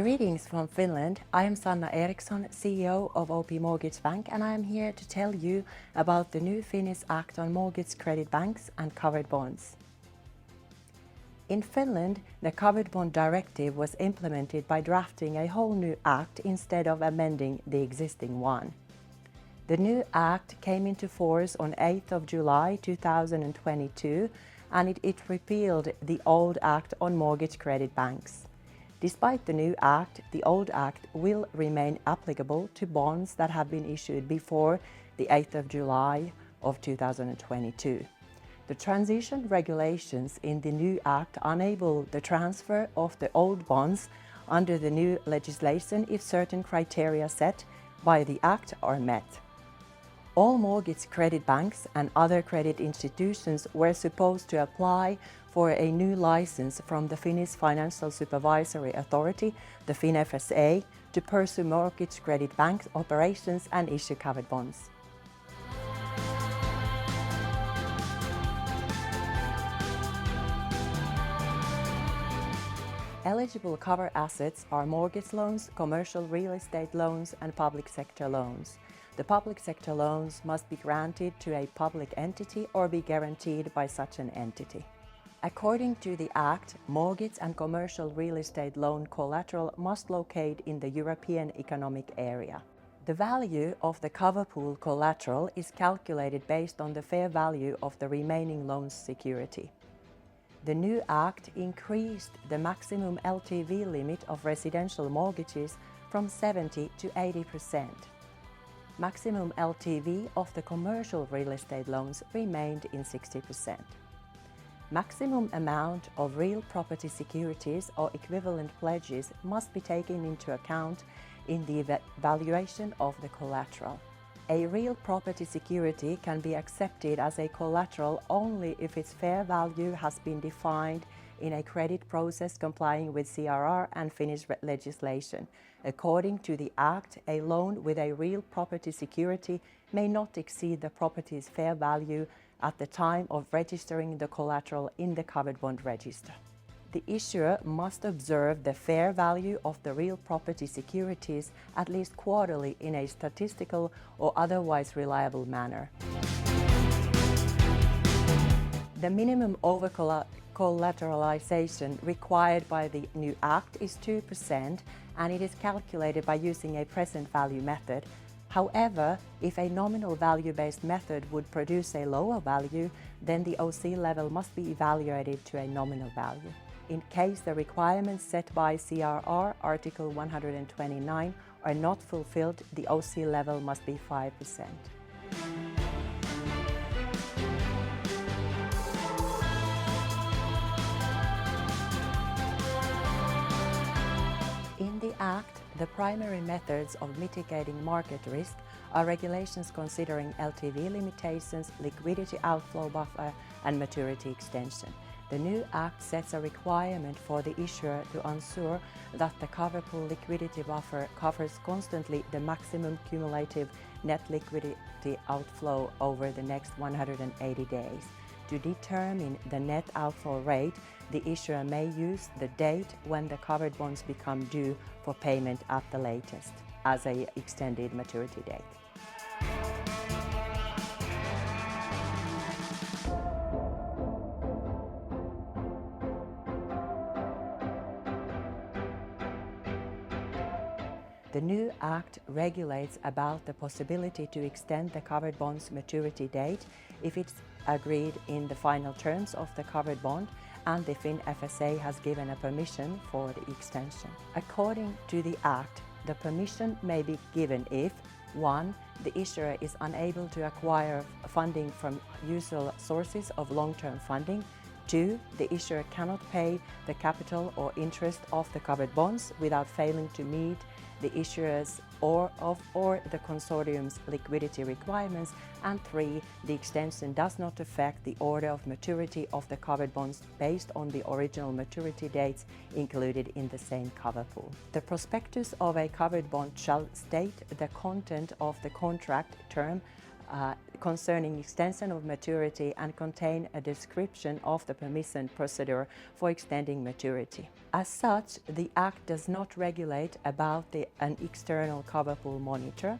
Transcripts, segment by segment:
Greetings from Finland. I am Sanna Eriksson, CEO of OP Mortgage Bank, and I am here to tell you about the new Finnish Act on mortgage credit banks and covered bonds. In Finland, the Covered Bond Directive was implemented by drafting a whole new act instead of amending the existing one. The new act came into force on 8th of July 2022, and it repealed the old act on mortgage credit banks. Despite the new act, the old act will remain applicable to bonds that have been issued before the 8th of July of 2022. The transition regulations in the new act enable the transfer of the old bonds under the new legislation if certain criteria set by the act are met. All mortgage credit banks and other credit institutions were supposed to apply for a new license from the Finnish Financial Supervisory Authority, the FinFSA, to pursue mortgage credit bank operations and issue covered bonds. Eligible cover assets are mortgage loans, commercial real estate loans, and public sector loans. The public sector loans must be granted to a public entity or be guaranteed by such an entity. According to the Act, mortgage and commercial real estate loan collateral must locate in the European Economic Area. The value of the cover pool collateral is calculated based on the fair value of the remaining loan's security. The new Act increased the maximum LTV limit of residential mortgages from 70% to 80%. Maximum LTV of the commercial real estate loans remained in 60%. Maximum amount of real property securities or equivalent pledges must be taken into account in the valuation of the collateral. A real property security can be accepted as a collateral only if its fair value has been defined in a credit process complying with CRR and Finnish legislation. According to the Act, a loan with a real property security may not exceed the property's fair value at the time of registering the collateral in the covered bond register. The issuer must observe the fair value of the real property securities at least quarterly in a statistical or otherwise reliable manner. The minimum over-collateralization required by the new Act is 2%, and it is calculated by using a present value method. However, if a nominal value-based method would produce a lower value, then the OC level must be evaluated to a nominal value. In case the requirements set by CRR Article 129 are not fulfilled, the OC level must be 5%. In the Act, the primary methods of mitigating market risk are regulations considering LTV limitations, liquidity outflow buffer, and maturity extension. The new Act sets a requirement for the issuer to ensure that the cover pool liquidity buffer covers constantly the maximum cumulative net liquidity outflow over the next 180 days. To determine the net outflow rate, the issuer may use the date when the covered bonds become due for payment at the latest as an extended maturity date. The new Act regulates about the possibility to extend the covered bond's maturity date if it's agreed in the final terms of the covered bond and the FinFSA has given a permission for the extension. According to the Act, the permission may be given if 1. The issuer is unable to acquire funding from usual sources of long-term funding. 2. The issuer cannot pay the capital or interest of the covered bonds without failing to meet the issuer's or the consortium's liquidity requirements. And 3. The extension does not affect the order of maturity of the covered bonds based on the original maturity dates included in the same cover pool. The prospectus of a covered bond shall state the content of the contract term concerning extension of maturity and contain a description of the permission procedure for extending maturity. As such, the Act does not regulate about an external cover pool monitor.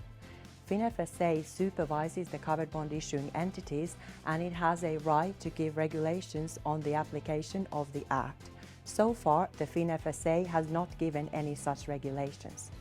FinFSA supervises the covered bond issuing entities, and it has a right to give regulations on the application of the Act. So far, the FinFSA has not given any such regulations.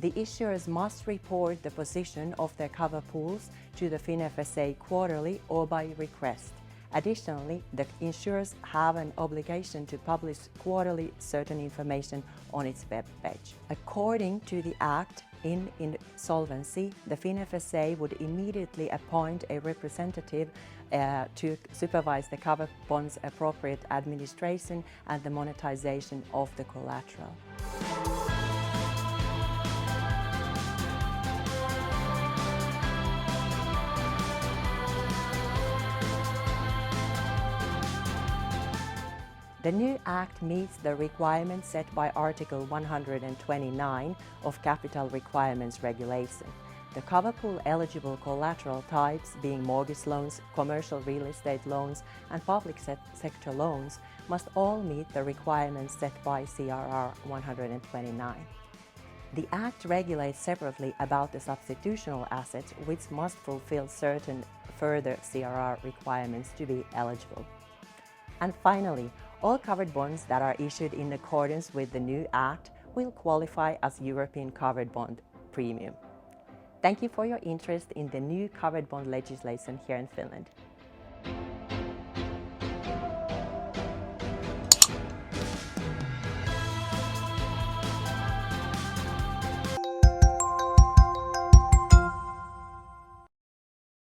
The issuers must report the position of their cover pools to the FinFSA quarterly or by request. Additionally, the insurers have an obligation to publish quarterly certain information on its web page. According to the Act, in insolvency, the FinFSA would immediately appoint a representative to supervise the covered bond's appropriate administration and the monetization of the collateral. The new Act meets the requirements set by Article 129 of Capital Requirements Regulation. The cover pool eligible collateral types, being mortgage loans, commercial real estate loans, and public sector loans, must all meet the requirements set by CRR 129. The Act regulates separately about the substitutional assets, which must fulfill certain further CRR requirements to be eligible. And finally, all covered bonds that are issued in accordance with the new Act will qualify as European Covered Bond Premium. Thank you for your interest in the new covered bond legislation here in Finland.